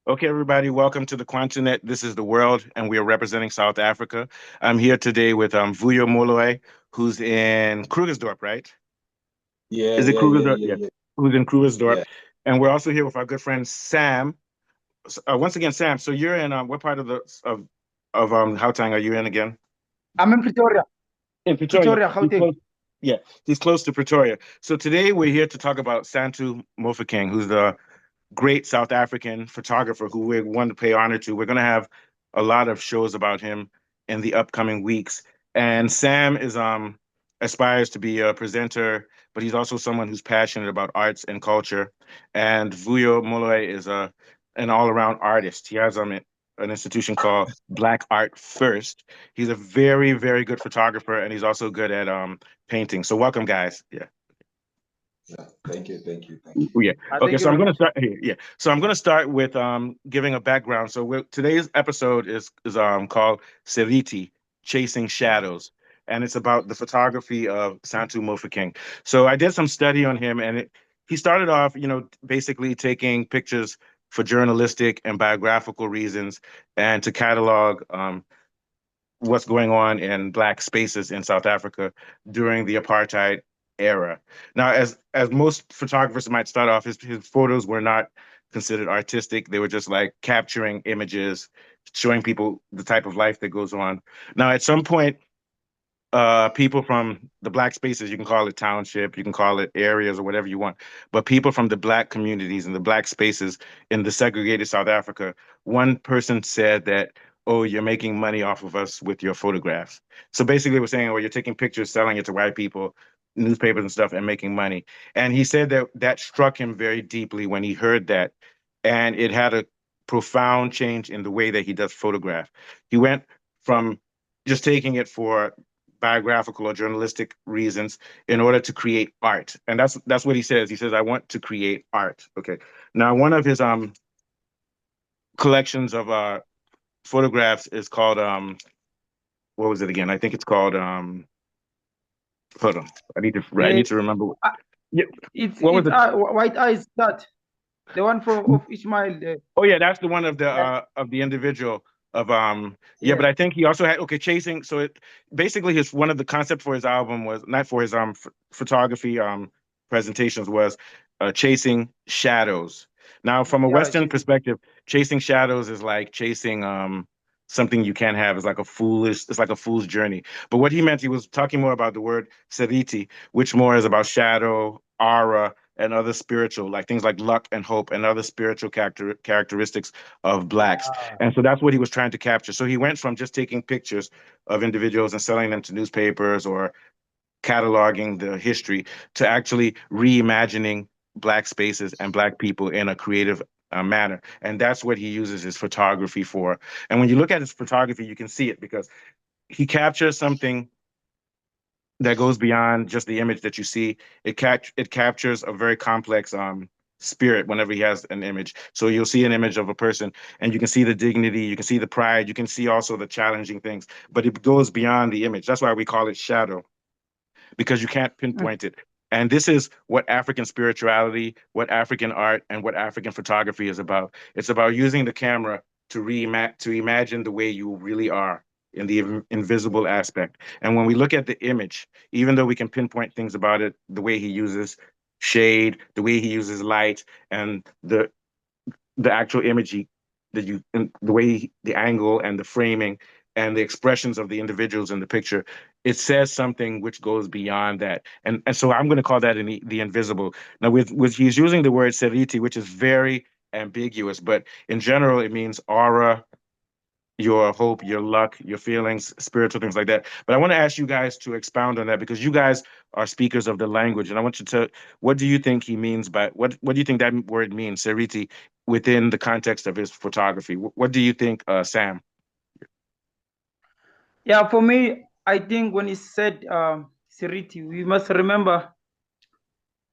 Okay, everybody, welcome to the Quantunet. This is the world, and we are representing South Africa. I'm here today with Vuyo Moloi, who's in Krugersdorp, right? Yeah, Is it yeah, yeah, Krugersdorp? yeah, Yeah, yeah, who's in Krugersdorp. yeah. And we're also here with our good friend Sam. Once again, Sam, so you're in what part of Gauteng are you in again? I'm in Pretoria. In Pretoria. Pretoria, He's Gauteng. close. Yeah, he's close to Pretoria. So today we're here to talk about Santu Mofokeng, who's the great South African photographer who we want to pay honor to. We're going to have a lot of shows about him in the upcoming weeks. And Sam is aspires to be a presenter, but he's also someone who's passionate about arts and culture. And Vuyo Moloi is an all-around artist. He has an institution called Black Art First. He's a very, very good photographer, and he's also good at painting. So welcome, guys. Yeah. Yeah. Thank you, thank you. Yeah. Okay, Thank you so I'm very going to much. start here. Yeah. So I'm going to start with giving a background. So today's episode is called Seriti, Chasing Shadows, and it's about the photography of Santu Mofokeng. So I did some study on him, and he started off, basically taking pictures for journalistic and biographical reasons and to catalog what's going on in black spaces in South Africa during the apartheid era. Now, as most photographers might start off, his photos were not considered artistic. They were just like capturing images, showing people the type of life that goes on. Now, at some point, people from the black spaces, you can call it township, you can call it areas or whatever you want, but people from the black communities and the black spaces in the segregated South Africa, one person said that, oh, you're making money off of us with your photographs. So basically we're saying, oh, you're taking pictures, selling it to white people, newspapers and stuff, and making money. And he said that that struck him very deeply when he heard that, and it had a profound change in the way that he does photograph. He went from just taking it for biographical or journalistic reasons in order to create art. And that's what he says. He says, I want to create art. Okay. Now, one of his collections of photographs is called what was it again? I think it's called hold on. I Yeah, need to remember. uh, Yeah, it's what was it's it? White Eyes. That the one from of Ishmael. Oh yeah, that's the one Yeah, of the individual of yeah, but yeah, I think he also had okay chasing. So it basically his one of the concept for his album was not for his photography presentations was chasing shadows. Now from a yeah. Western She's perspective, chasing shadows is like chasing something you can't have. It's like a fool's journey. But what he meant, he was talking more about the word seriti, which more is about shadow, aura, and other spiritual, like things like luck and hope and other spiritual characteristics of blacks. yeah. And so that's what he was trying to capture. So he went from just taking pictures of individuals and selling them to newspapers or cataloging the history to actually reimagining black spaces and black people in a creative manner. And that's what he uses his photography for. And when you look at his photography, you can see it because he captures something that goes beyond just the image that you see. It captures a very complex spirit whenever he has an image. So you'll see an image of a person and you can see the dignity, you can see the pride, you can see also the challenging things, but it goes beyond the image. That's why we call it shadow, because you can't Mm. pinpoint it. And this is what African spirituality, what African art, and what African photography is about. It's about using the camera to imagine the way you really are in the invisible aspect. And when we look at the image, even though we can pinpoint things about it, the way he uses shade, the way he uses light, and the actual image the way the angle and the framing and the expressions of the individuals in the picture, it says something which goes beyond that. And so I'm going to call that the invisible. Now with he's using the word seriti, which is very ambiguous, but in general it means aura, your hope, your luck, your feelings, spiritual things like that. But I want to ask you guys to expound on that because you guys are speakers of the language, and I want you to. What do you think he means by what do you think that word means, Seriti, within the context of his photography? What do you think, Sam? Yeah, for me, I think when he said Siriti, we must remember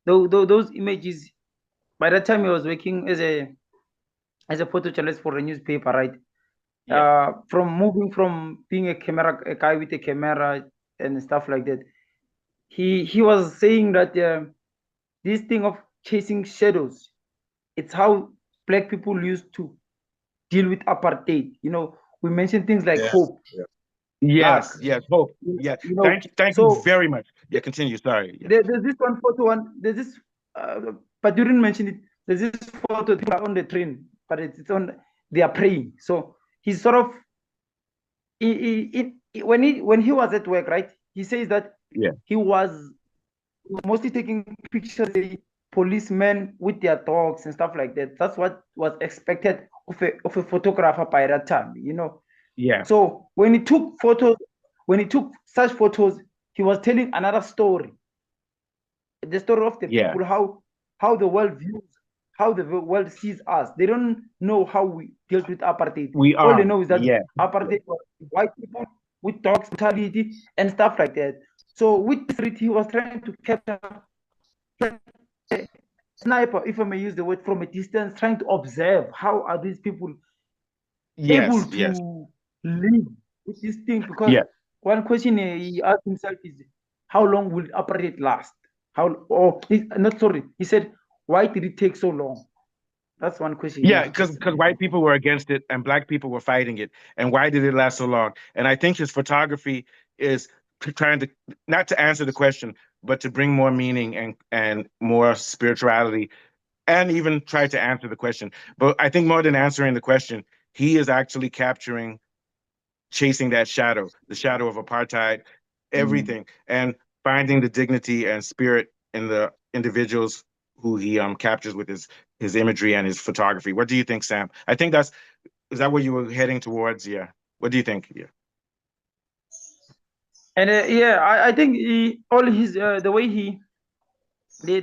those images. By that time, he was working as a photojournalist for a newspaper, right? Yeah. From moving from being a guy with a camera and stuff like that, he was saying that this thing of chasing shadows, it's how black people used to. deal with apartheid. You know, we mentioned things like Yes. hope, Yes, luck. yes, hope. You Yeah. know, Thank you so very much. Yeah, continue. Sorry. Yeah. there's this one photo one. There's this, but you didn't mention it. There's this photo people are on the train, but it's on. They are praying. So he's sort of when he was at work, right? He says that Yeah. he was mostly taking pictures of the policemen with their dogs and stuff like that. That's what was expected of a photographer by that time, you know. Yeah. So when he took photos, when he took such photos, he was telling another story, the story of the Yeah. people, how the world views, how the world sees us. They don't know how we dealt with apartheid. We All they are. know is that Yeah. apartheid was white people with dogs mentality and stuff like that. So with this read, he was trying to capture a sniper, if I may use the word, from a distance, trying to observe how are these people able Yes. Yes. to live with this thing. Because Yeah. one question he asked himself is, how long will apartheid last? Not sorry, he said, why did it take so long? That's one question he Yeah, asked. because white people were against it and black people were fighting it. And why did it last so long? And I think his photography is trying to not to answer the question, but to bring more meaning and more spirituality and even try to answer the question. But I think more than answering the question, he is actually capturing, chasing that shadow, the shadow of apartheid, everything, and finding the dignity and spirit in the individuals who he captures with his imagery and his photography. What do you think, Sam? I think is that where you were heading towards? Yeah. What do you think? Yeah. And yeah, I think all his the way he the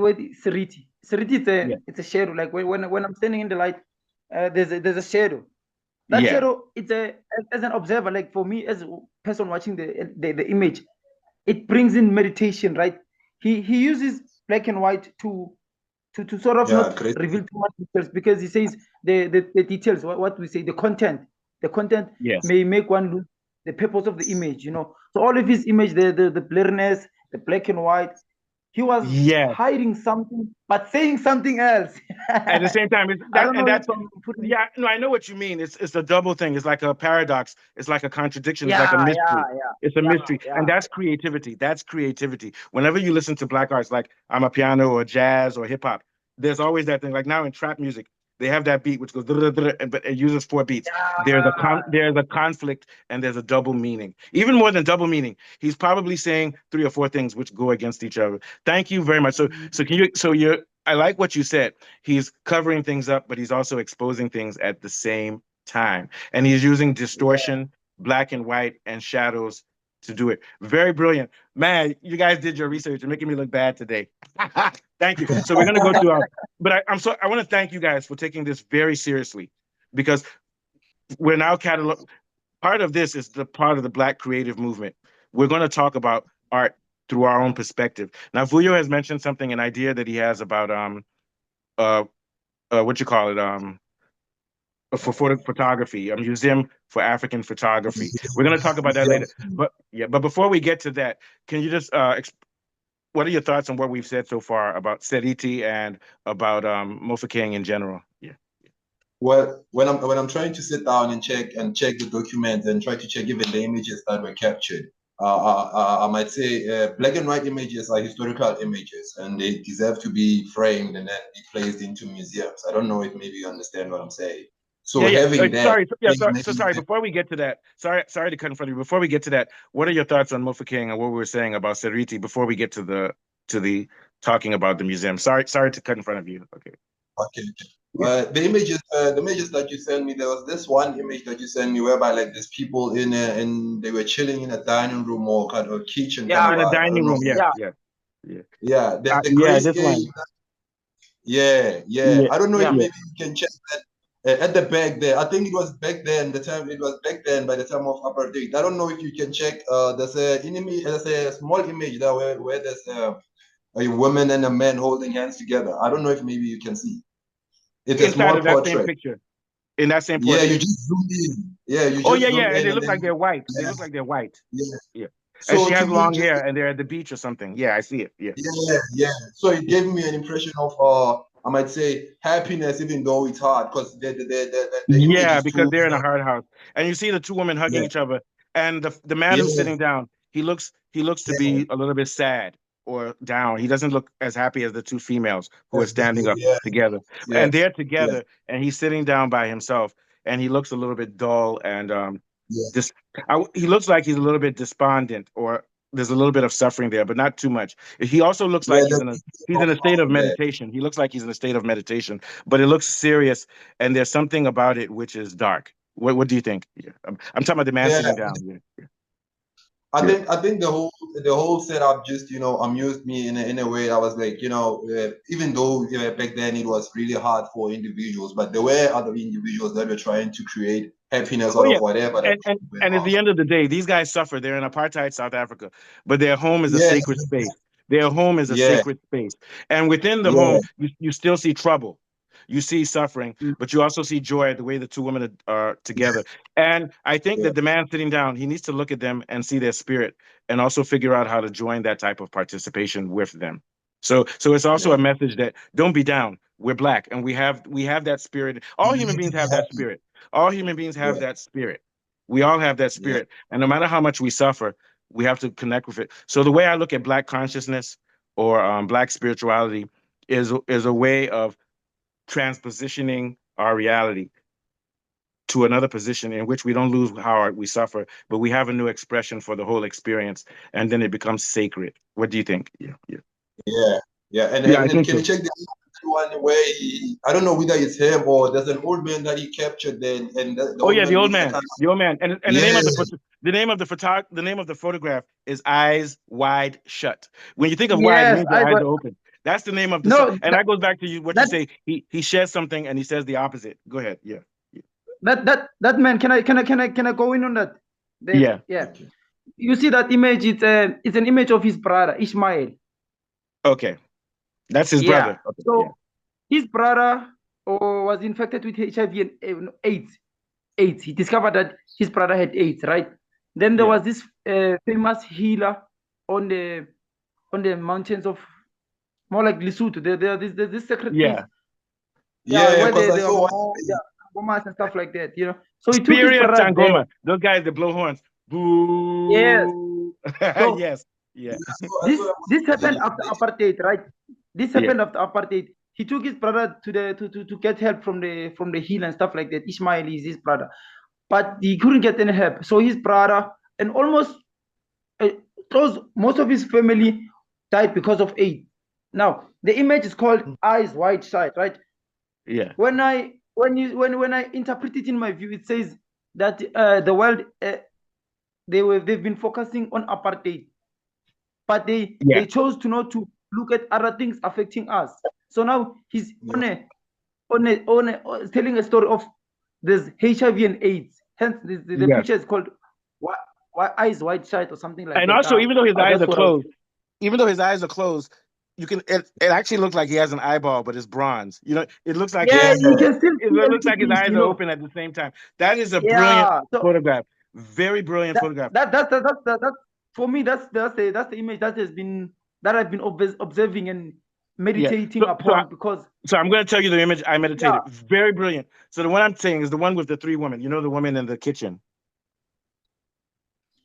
way Sariti Yeah. it's a shadow. Like when I'm standing in the light, there's a shadow. That Yeah. shadow, it's a as an observer, like for me as a person watching the image, it brings in meditation, right? He uses black and white to sort of Yeah, not great. reveal too much details, because he says the details, what we say, the content Yes. may make one lose the purpose of the image, you know. So all of his image, the blurriness, the black and white, he was Yes. hiding something but saying something else. At the same time, it's I that don't and know if that's I'm putting it. yeah, no, I know what you mean. It's a double thing. It's like a paradox. It's like a contradiction. It's like a Yeah, mystery. It's a yeah, mystery. yeah. And that's creativity. That's creativity. Whenever you listen to black arts like I'm a piano or jazz or hip hop, there's always that thing. Like now in trap music, they have that beat which goes but it uses 4 beats. There's a conflict and there's a double meaning. Even more than double meaning. He's probably saying 3 or 4 things which go against each other. Thank you very much. So can you you're I like what you said. He's covering things up, but he's also exposing things at the same time. And he's using distortion, black and white, and shadows to do it. Very brilliant. Man, you guys did your research. You're making me look bad today. Thank you. So we're gonna go to but I want to thank you guys for taking this very seriously because we're now part of this is the part of the Black creative movement. We're going to talk about art through our own perspective. Now, Vuyo has mentioned something, an idea that he has about uh what you call it for photography, a museum for African photography. We're going to talk about that later. But before we get to that, can you just what are your thoughts on what we've said so far about Seriti and about Mofokeng in general? Yeah. Well, when I'm trying to sit down and check the document and try to check even the images that were captured, I might say black and white images are historical images and they deserve to be framed and then be placed into museums. I don't know if maybe you understand what I'm saying. So Yeah. having that, Sorry. Yeah. Sorry. Before we get to that, sorry to cut in front of you. Before we get to that, what are your thoughts on Mofokeng and what we were saying about Seriti before we get to the talking about the museum? Sorry to cut in front of you. Okay. Okay. The images that you sent me, there was this one image that you sent me whereby like there's people and they were chilling in a dining room or kind of kitchen kind Yeah, of In a vibe. I dining don't know. room. Yeah. yeah. Yeah. Yeah. Yeah, the Yeah. This grayscale. one. Yeah. Yeah. I don't know if Yeah. maybe you can check that at the back there. I think it was back then. It was back then by the time of apartheid. I don't know if you can check. There's a small image there where there's a woman and a man holding hands together. I don't know if maybe you can see. It's a Inside small of that same portrait. picture. In that same Yeah, you portrait. just zoom in. Yeah, you Oh just yeah. zoom And in they and look like then they're white. They yeah, look like they're white. yeah. Yeah. And So she to has me, long just hair and they're at the beach or something. Yeah. I see it. Yeah. yeah. So it gave me an impression of I might say happiness, even though it's hard, because the image Yeah, is because too. they're in a hard house, and you see the two women hugging Yeah, each other, and the man who's yeah, sitting down, he looks to be a little bit sad or down. He doesn't look as happy as the two females who are standing up yeah, together, yeah, and they're yeah, together, and he's sitting down by himself, and he looks a little bit dull and yeah, dis he looks like he's a little bit despondent, or there's a little bit of suffering there, but not too much. He also looks yeah. like he's in a state of Yeah, meditation. He looks like he's in a state of meditation, but it looks serious, and there's something about it which is dark. What do you think? Yeah. I'm talking about the man yeah. sitting down. Yeah. Yeah. I think the whole setup just amused me in a way. I was like, even though back then it was really hard for individuals, but there were other individuals that were trying to create happiness Oh out yeah. of whatever that And, and was going and at on. the end of the day, these guys suffer. They're in apartheid South Africa, but their home is a Yeah, sacred space. Their home is a yeah, sacred space. And within the yeah, home, you still see trouble. You see suffering, but you also see joy the way the two women are together. And I think yeah, that the man sitting down, he needs to look at them and see their spirit and also figure out how to join that type of participation with them. So it's also yeah. a message that don't be down. We're black and we have that spirit. All You human need to beings be have that happy. spirit. All human beings have Yeah, that spirit. We all have that yeah, spirit. And no matter how much we suffer, we have to connect with it. So the way I look at black consciousness or black spirituality is a way of transpositioning our reality to another position in which we don't lose how we suffer, but we have a new expression for the whole experience, and then it becomes sacred. What do you think? Yeah, yeah, yeah, yeah. And yeah. I and, and think can you so. check the one where I don't know whether it's him or there's an old man that he captured then, and the Oh old yeah, man looks like a the old man, and the yeah, name of the name of the photograph is Eyes Wide Shut. When you think of wide, it Yes, means your I eyes got are open. That's the name of no and that goes back to what you that say. He shares something and he says the opposite. Go ahead. Yeah, that man. Can I go in on that? yeah. Yeah. okay. You see that image? It's an image of his brother Ishmael. Okay, that's his Yeah. brother. Okay, yeah, So his brother was infected with HIV and AIDS. AIDS. He discovered that his brother had AIDS, right? Then there yeah, was this famous healer on the mountains of more like Lesotho. There's this sacred place, yeah. yeah, Yeah, where because I they have saw one. more, yeah, gomas and stuff like that. So he took his Superior brother there. Sangoma. Those guys that blow horns. Yes. Boo. So Yes. Yeah. this happened after apartheid, right? This Yeah. happened after apartheid. He took his brother to the to get help from the hill and stuff like that. Ishmael is his brother, but he couldn't get any help. So his brother and almost uh, most of his family died because of AIDS. Now the image is called Eyes Wide Shut, right? Yeah. When I interpret it in my view, it says that the world they've been focusing on apartheid, but they Yeah. chose to not to look at other things affecting us. So now he's Yeah, telling a story of this HIV and AIDS. Hence, the Yes. picture is called Eyes Wide Shut or something like And that. also, even though his eyes That's are what I would closed, even though his eyes are closed, it actually looks like he has an eyeball, but it's bronze. It looks like Yeah, yeah, you can still it see a looks little like his eyes are bit. open at the same time. That is a brilliant Yeah. So photograph. Very brilliant that photograph. that's for me. That's the image that I've been observing and Yeah. meditating So upon because I'm going to tell you the image I yeah, meditated. Very brilliant. So the one I'm saying is the one with the three women. You know, the woman in the kitchen.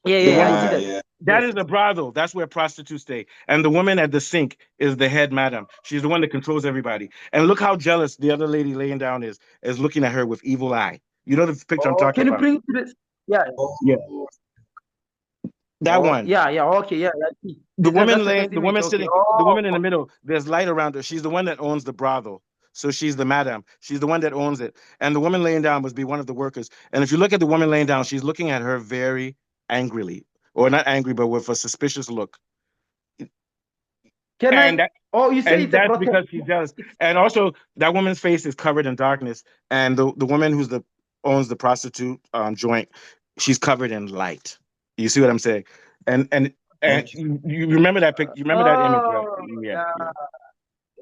The one I with see yeah, that. yeah. that Yes. is a brothel. That's where prostitutes stay. And the woman at the sink is the head madam. She's the one that controls everybody. And look how jealous the other lady laying down is looking at her with evil eye. You know the picture I'm Oh, talking can you about? bring it to this? Yeah. Yeah, Oh, that Oh, one. yeah. Okay. Yeah. I see. That's the first The image. woman Okay. sitting, the Oh, woman in the middle, there's light around her. She's the one that owns the brothel. So she's the madam. She's the one that owns it. And the woman laying down must be one of the workers. And if you look at the woman laying down, she's looking at her very angrily, or not angry, but with a suspicious look. can And I? that, Oh, you say and it's a that's protest. because she's jealous. It's And also, that woman's face is covered in darkness. And the woman owns the prostitute joint, she's covered in light. You see what I'm saying? And and and okay. you remember that pic? You remember that image, right? oh Yeah, yeah. yeah.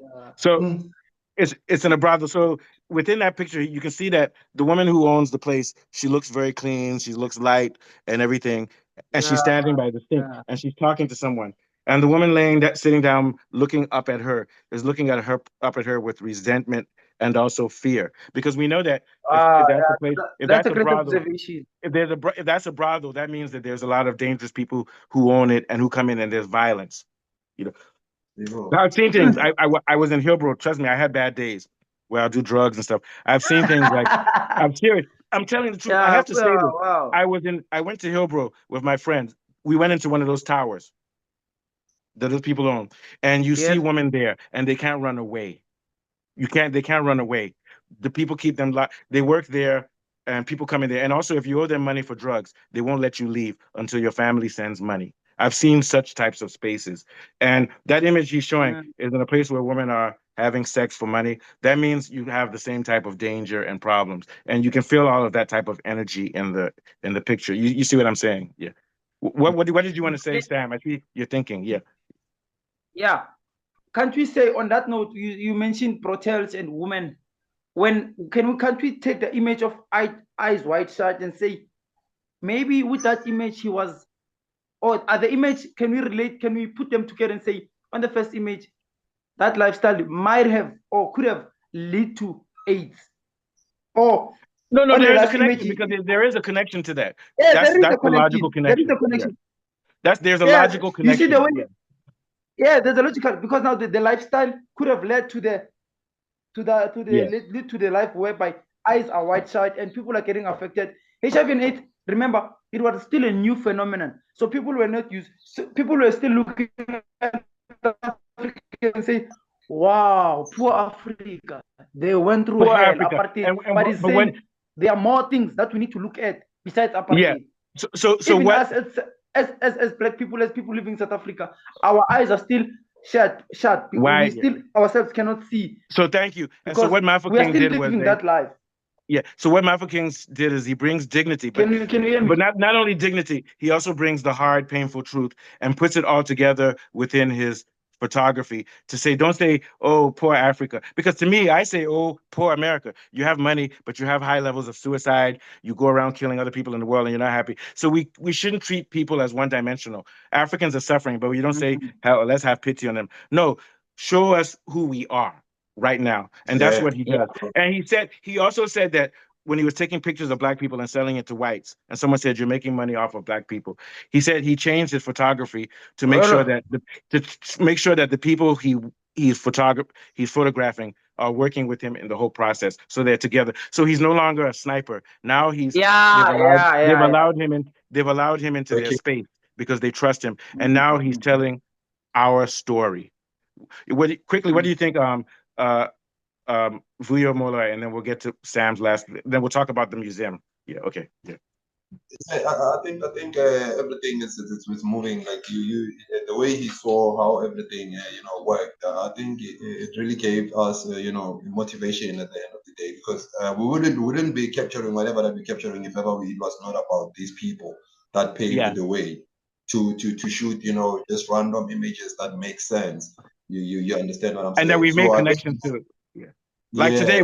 Yeah. So Mm, it's in a brothel. So within that picture, you can see that the woman who owns the place, she looks very clean. She looks light and everything, and she's Yeah. standing by the sink Yeah. and she's talking to someone. And the woman sitting down, looking up at her, is looking at her up at her with resentment and also fear, because we know that if that's a place, Yeah, if that's that's a a great brothel, observation. if that's a brothel, that means that there's a lot of dangerous people who own it and who come in, and there's violence. You know, You I've seen things. I was in Hillbrook. Trust me, I had bad days where I do drugs and stuff. I've seen things like, I'm serious. I'm telling the truth. I Yeah, have to say this. wow. I went to Hillbrook with my friends. We went into one of those towers that those people own, and you see Yes. women there, and they can't run away. They can't run away. The people keep them locked. They work there, and people come in there. And also, if you owe them money for drugs, they won't let you leave until your family sends money. I've seen such types of spaces. And that image he's showing Mm. is in a place where women are having sex for money. That means you have the same type of danger and problems. And you can feel all of that type of energy in the picture. You see what I'm saying? Yeah. What did you want to say, Yeah, Sam? I see you're thinking. Yeah. yeah. Can't we say on that note, you mentioned brothels and women. Can't we take the image of eyes white shirt and say maybe with that image he was, or the image, can we relate, can we put them together and say on the first image that lifestyle might have or could have lead to AIDS, or No, no, on the there is a last image connection, because there is a connection to that. yeah, there is a That's the logical connection, there is a connection. Yeah. connection. There's a Yeah, logical you see the connection. way, Yeah. yeah, there's a logical, because now the lifestyle could have led to the Yes. lead to the life whereby eyes are white shirt and people are getting affected. HIV and AIDS, remember, it was still a new phenomenon. So people were not used, so people were still looking at Africa and say, wow, poor Africa. They went through For hell, Africa. apartheid. And But it's but when saying there are more things that we need to look at besides yeah. apartheid. So Even what us as black people, as people living in South Africa, our eyes are still shut. We why still ourselves cannot see so thank you. And so because what Martha we are King still did was living that life. yeah. So what Martha King did is he brings dignity, Can you hear but me? not only dignity, he also brings the hard, painful truth and puts it all together within his photography to say, don't say, oh, poor Africa. Because to me, I say, oh, poor America. You have money, but you have high levels of suicide. You go around killing other people in the world and you're not happy. So we shouldn't treat people as one dimensional. Africans are suffering, but we don't say, Mhm. let's have pity on them. No, show us who we are right now. And that's Yeah, what he yeah, does. And he also said that when he was taking pictures of black people and selling it to whites, and someone said, you're making money off of black people. He said he changed his photography to make sure Well, that the people he's photographing are working with him in the whole process. So they're together. So he's no longer a sniper. Now yeah, yeah, yeah, yeah. they've allowed him into their okay. space because they trust him. And now he's telling our story. What do you think, uh Vuyo Mola, and then we'll get to Sam's last. Then we'll talk about the museum. Yeah. Okay. Yeah. I think everything is moving like the way he saw how everything worked. I think it really gave us motivation at the end of the day, because we wouldn't be capturing whatever that we're capturing if ever it was not about these people that paved Yeah. the way to shoot just random images that make sense. You understand what I'm And then saying? we So made I think connections to it. Yeah. Like today, yeah,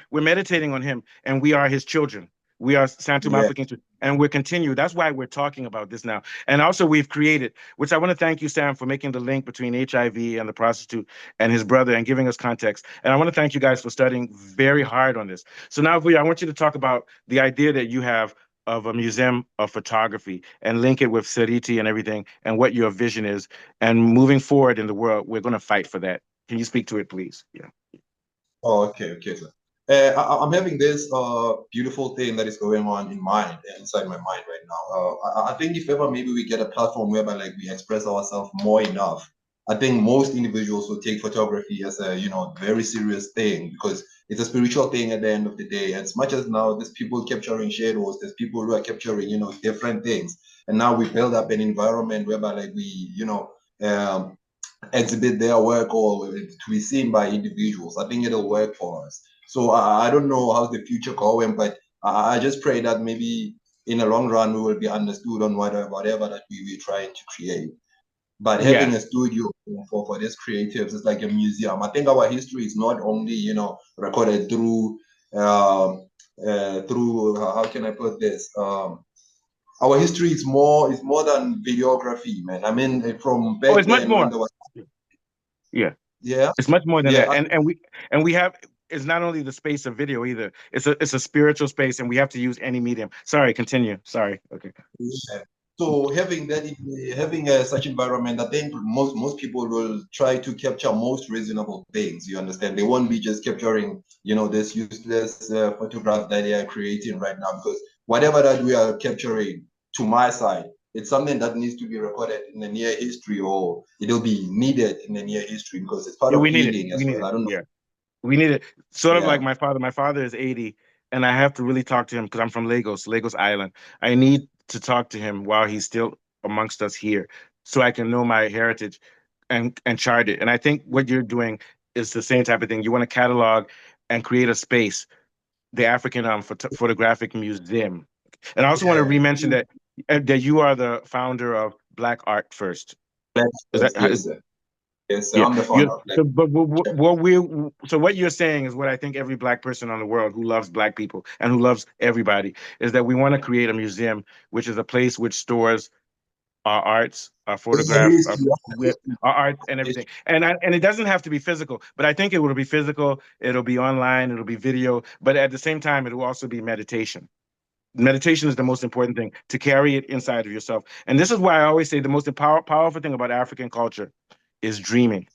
we're meditating on him, and we are his children. We are Santu yeah. Mofokeng children, and we're continue. That's why we're talking about this now. And also, we've created, which I want to thank you, Sam, for making the link between HIV and the prostitute and his brother and giving us context. And I want to thank you guys for studying very hard on this. So now, Vuyo, I want you to talk about the idea that you have of a museum of photography and link it with Sariti and everything and what your vision is. And moving forward in the world, we're going to fight for that. Can you speak to it, please? Yeah. Oh, okay, sir. I'm having this beautiful thing that is going on inside my mind right now. I think if ever maybe we get a platform whereby like we express ourselves more enough, I think most individuals will take photography as a very serious thing, because it's a spiritual thing at the end of the day. As much as now there's people capturing shadows, there's people who are capturing different things, and now we build up an environment whereby like we um, exhibit their work or to be seen by individuals. I think it'll work for us. So I don't know how's the future going, but I just pray that maybe in the long run we will be understood on whatever that we're trying to create. But having Yeah. a studio for these creatives is like a museum. I think our history is not only recorded through how can I put this our history is more than videography, man. I mean, from Oh, back it's much then when more. there was Yeah, yeah it's much more than yeah. that. And we have, it's not only the space of video either. It's a spiritual space, and we have to use any medium. Sorry, continue. Sorry. Okay. Yeah. So having that, having such environment, I think most people will try to capture most reasonable things. You understand? They won't be just capturing, this useless photograph that they are creating right now. Because whatever that we are capturing, to my side, it's something that needs to be recorded in the near history, or it'll be needed in the near history because it's part Yeah, of we need it. healing We as need well. it. I don't know. Yeah. We need it. Sort of like Yeah. my father. My father is 80, and I have to really talk to him because I'm from Lagos Island. I need to talk to him while he's still amongst us here, so I can know my heritage and chart it. And I think what you're doing is the same type of thing. You want to catalog and create a space, the African Photographic Museum. And I also want to Yeah. re-mention that you are the founder of Black Art First. Is that Yes, sir. Yes, sir. yeah, I'm the founder of Black. so, but what you're saying is what I think every black person on the world who loves black people and who loves everybody is that we want to create a museum, which is a place which stores our arts, our photographs, our arts and everything. And it doesn't have to be physical, but I think it will be physical. It'll be online. It'll be video. But at the same time, it will also be meditation. Meditation is the most important thing, to carry it inside of yourself. And this is why I always say the most powerful thing about African culture is dreaming.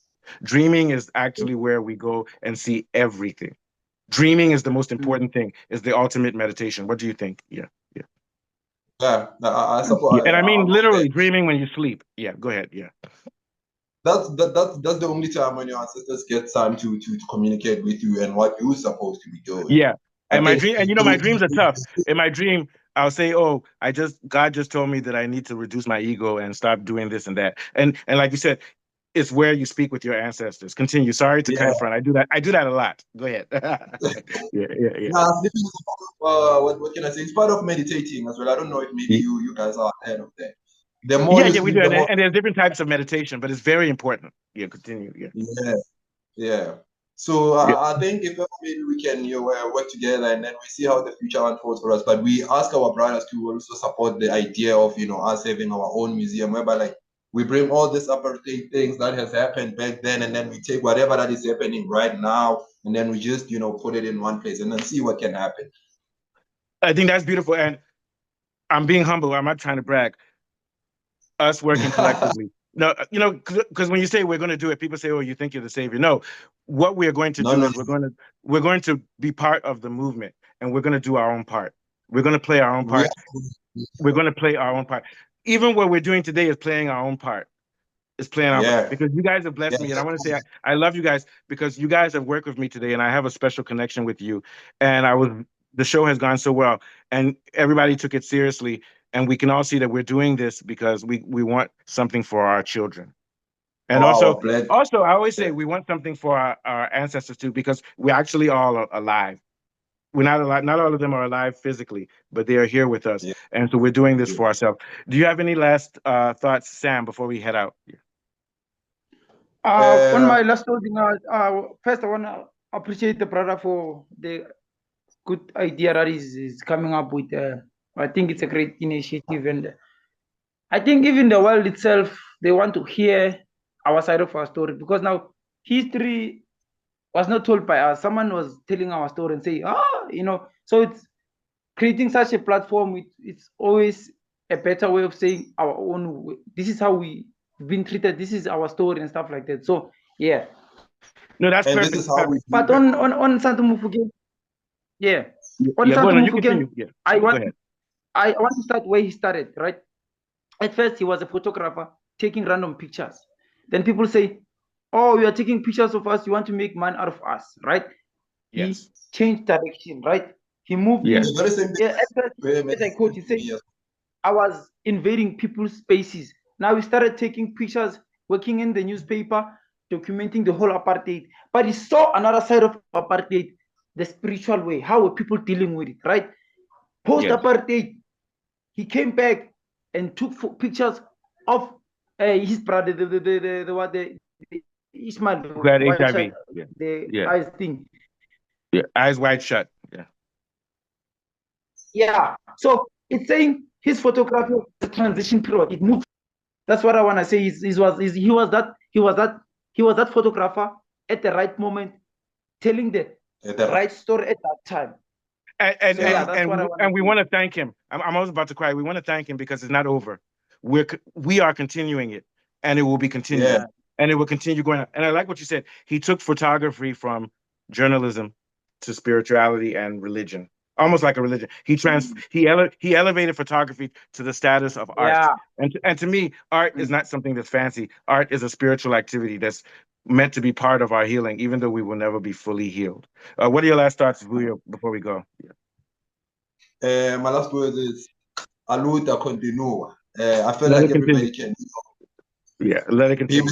Dreaming is actually where we go and see everything. Dreaming is the most important thing, is the ultimate meditation. What do you think? Yeah. Yeah. Yeah, I Yeah. suppose And I mean I'm there. literally dreaming when you sleep. Yeah, go ahead. Yeah. That's the only time when your ancestors get time to communicate with you and what you're supposed to be doing. Yeah. I And my think dream, and my dreams are tough. In my dream, I'll say, "Oh, God just told me that I need to reduce my ego and stop doing this and that." And like you said, it's where you speak with your ancestors. Continue. Sorry to cut yeah. in front. I do that. I do that a lot. Go ahead. Yeah, yeah, yeah. Nah, sleeping is what can I say? It's part of meditating as well. I don't know if maybe you guys are ahead of that. The more Yeah, you yeah, we do. sleep, the more And there's different types of meditation, but it's very important. Yeah, continue. Yeah. yeah. Yeah. So Yeah. I think if maybe we can work together and then we see how the future unfolds for us. But we ask our brothers to also support the idea of us having our own museum, whereby like we bring all these apartheid things that has happened back then, and then we take whatever that is happening right now, and then we just put it in one place and then see what can happen. I think that's beautiful. And I'm being humble. I'm not trying to brag. Us working collectively. No, because when you say we're going to do it, people say, "Oh, you think you're the savior." No, what we are going to No, do no, is we're going to be part of the movement, and we're going to do our own part. We're going to play our own we part. We're going to play our own part. Even what we're doing today is playing our own part. Is playing our part yeah, because you guys have yeah, blessed me, and I want to say I love you guys because you guys have worked with me today, and I have a special connection with you. And the show has gone so well, and everybody took it seriously, and we can all see that we're doing this because we want something for our children. And for also, our blood. I always Yeah, say we want something for our ancestors too, because we're actually all alive. We're not alive. Not all of them are alive physically, but they are here with us. yeah, And so we're doing this yeah. for ourselves. Do you have any last thoughts, Sam, before we head out? On Uh, my last closing, first I want to appreciate the brother for the good idea that is coming up with. I think it's a great initiative, and I think even the world itself, they want to hear our side of our story, because now history was not told by us. Someone was telling our story and say, so it's creating such a platform. It's always a better way of saying our own way. This is how we've been treated. This is our story and stuff like that. So yeah. No, that's and this perfect. is how we Perfect. But do. on Santu Mofokeng, yeah, on Yeah, go Santu ahead. You Mofokeng, continue. Yeah, I go want ahead. I want to start where he started. Right, at first he was a photographer taking random pictures. Then people say, "Oh, you are taking pictures of us. You want to make money out of us." Right? He Yes. changed direction. Right? He moved Yes. The in. very same thing Yeah, at first, very many as I quote, he said, years. I was invading people's spaces. Now we started taking pictures, working in the newspaper, documenting the whole apartheid. But he saw another side of apartheid, the spiritual way. How were people dealing with it, right? Post Yes. apartheid, he came back and took pictures of his brother, the Ismail, the Who had white child, HIV. Yeah. the Yeah. eyes thing. Yeah. Eyes wide shut. Yeah. Yeah. So it's saying his photography of the transition period, it moved. That's what I want to say. He was that photographer at the right moment, telling the right story at that time. And we want to thank him. I'm almost about to cry. We want to thank him because it's not over. We are continuing it, and it will be continued, and it will continue going on. And I like what you said. He took photography from journalism to spirituality and religion, almost like a religion. He elevated photography to the status of art. And to me, art is not something that's fancy. Art is a spiritual activity that's meant to be part of our healing, even though we will never be fully healed. What are your last thoughts, Julio, before we go? My last word is aluta continua. I feel like everybody can. Yeah, let it continue.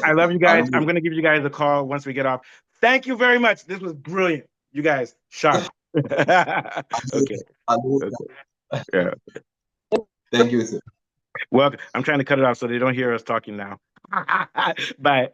I love you guys. I'm going to give you guys a call once we get off. Thank you very much. This was brilliant. You guys, sharp. Okay. Yeah. Thank you, sir. Well, I'm trying to cut it off so they don't hear us talking now. Bye.